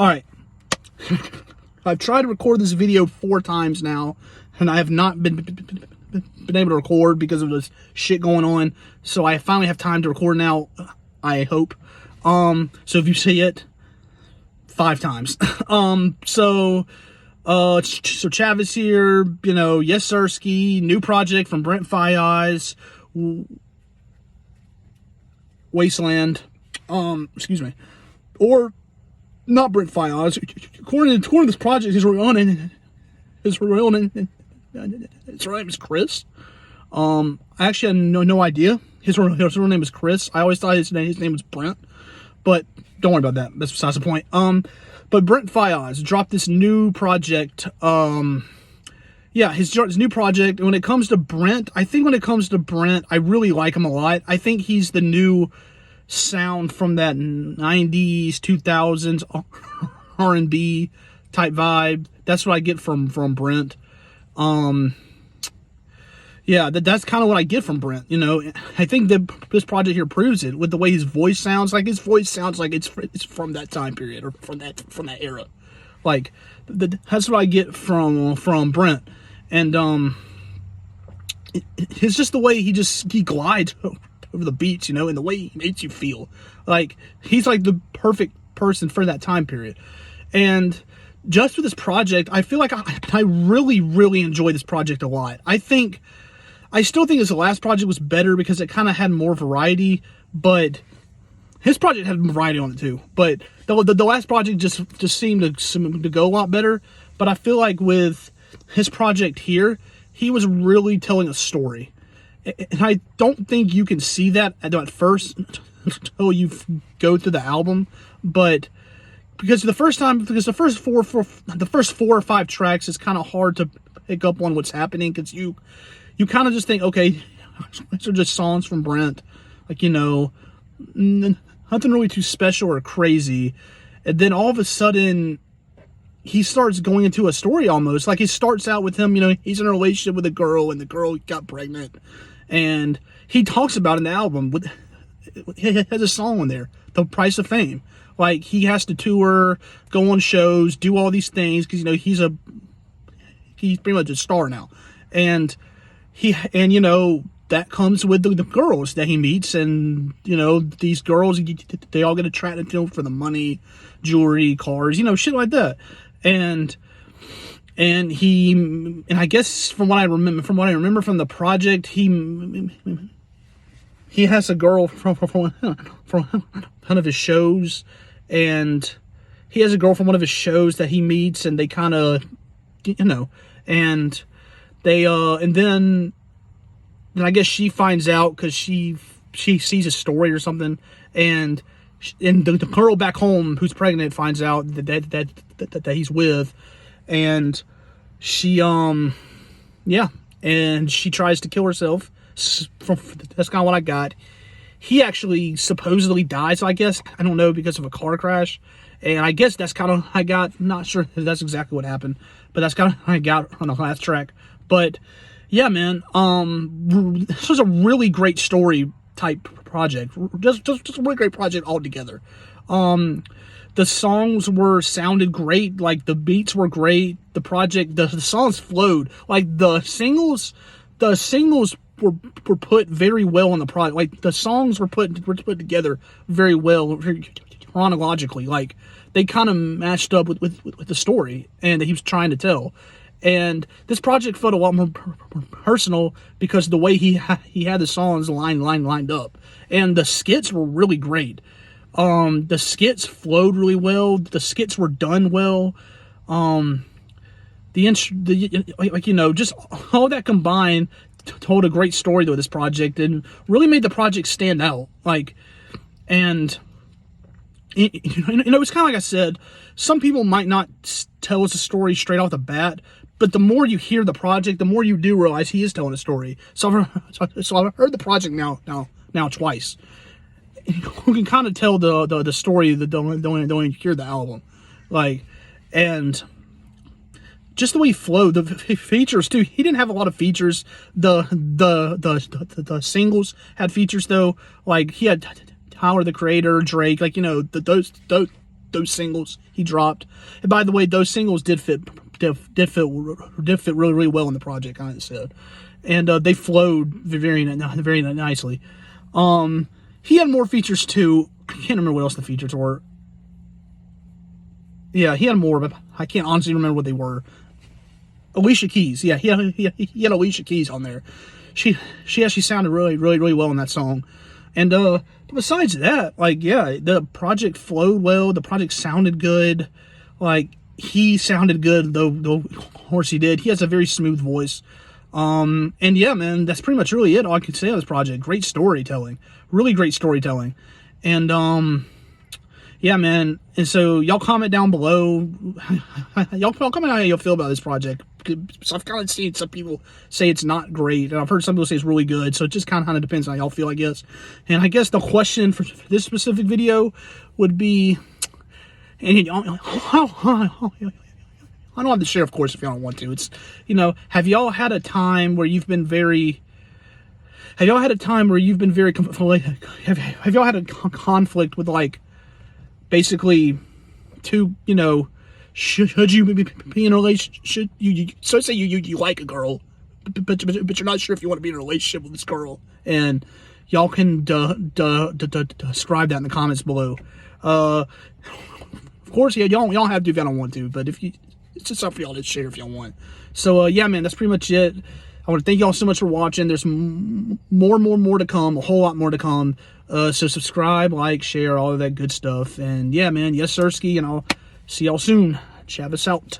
All right. I've tried to record this video 4 times now, and I have not been able to record because of this shit going on. So I finally have time to record now, I hope. So if you see it, 5 times. So Chavis here, you know, yes Sirski, new project from Brent Faiyaz-Wasteland. Excuse me. Or not Brent Faiyaz. According to this project, his real name is Chris. I actually had no idea. His real name is Chris. I always thought his name was Brent, but don't worry about that. That's besides the point. But Brent Faiyaz dropped this new project. Yeah, his new project. And when it comes to Brent, I really like him a lot. I think he's the new sound from that 90s, 2000s R&B type vibe. That's what I get from Brent. Yeah, that's kind of what I get from Brent, you know. I think that this project here proves it with the way his voice sounds. Like, his voice sounds like it's from that time period, or from that era. Like, that's what I get from Brent. And it's just the way he glides over the beats, you know, and the way he makes you feel. Like, he's like the perfect person for that time period. And just with this project, I feel like I really enjoy this project a lot. I still think his last project was better because it kind of had more variety, but his project had variety on it too. But the last project just seemed to go a lot better. But I feel like with his project here, he was really telling a story. And I don't think you can see that at first until you go through the album. But because the first 4 or 5 tracks, it's kind of hard to pick up on what's happening, because you kind of just think, okay, these are just songs from Brent, like, you know, nothing really too special or crazy. And then all of a sudden, he starts going into a story almost. Like, he starts out with him, you know, he's in a relationship with a girl, and the girl got pregnant. And he talks about in the album, he has a song on there, The Price of Fame. Like, he has to tour, go on shows, do all these things, because, you know, he's pretty much a star now. And you know, that comes with the girls that he meets, and, you know, these girls, they all get attracted to him for the money, jewelry, cars, you know, shit like that. And I guess from what I remember from the project, he has a girl from one of his shows, and he has a girl from one of his shows that he meets, and they kind of, you know, and they and then I guess she finds out because she sees a story or something, and the girl back home who's pregnant finds out that he's with, and she yeah, and she tries to kill herself. That's kind of what I got. He actually supposedly dies, I guess, I don't know, because of a car crash. And I guess that's kind of I got. Not sure if that's exactly what happened, but that's kind of I got on the last track. But yeah, man, this was a really great story type project. Just a really great project altogether. The songs sounded great. Like, the beats were great. The project, the songs flowed. Like, the singles were put very well on the project. Like, the songs were put together very well, chronologically. Like, they kind of matched up with the story and that he was trying to tell. And this project felt a lot more personal because of the way he had the songs lined up. And the skits were really great. The skits flowed really well. The skits were done well. Like, you know, just all that combined told a great story to this project and really made the project stand out. Like, and you know, it's kind of like I said, some people might not tell us a story straight off the bat, but the more you hear the project, the more you do realize he is telling a story. So I've heard the project now twice. You can kind of tell the story that don't hear the album, like, and just the way he flowed, the features too. He didn't have a lot of features. The singles had features though. Like, he had Tyler the Creator, Drake, like, you know, those those singles he dropped. And by the way, those singles did fit really well in the project, kind of said, and they flowed very nicely. He had more features too. I can't remember what else the features were. Yeah, he had more, but I can't honestly remember what they were. Alicia Keys, yeah, he had Alicia Keys on there. She actually sounded really well in that song. And besides that, like, yeah, the project flowed well. The project sounded good. Like, he sounded good, though of course he did. He has a very smooth voice. And yeah, man, that's pretty much really it. All I can say on this project. Great storytelling. Really great storytelling. And yeah, man. And so y'all comment down below. y'all comment how y'all feel about this project. So I've kind of seen some people say it's not great, and I've heard some people say it's really good. So it just kind of depends on how y'all feel, I guess. And I guess the question for this specific video would be, and I don't have to share, of course, if y'all don't want to. It's, you know, have y'all had a time where you've been very, have y'all had a conflict with, like, basically two, you know, should you be in a relationship? So say you like a girl, but you're not sure if you want to be in a relationship with this girl, and y'all can describe that in the comments below. Of course, yeah, y'all have to if y'all don't want to, but if you, it's just up for y'all to share if y'all want. So yeah, man, that's pretty much it. I want to thank y'all so much for watching. There's more to come, a whole lot more to come. So subscribe, like, share, all of that good stuff. And yeah, man, yes, Sirski, and I'll see y'all soon. Chavis out.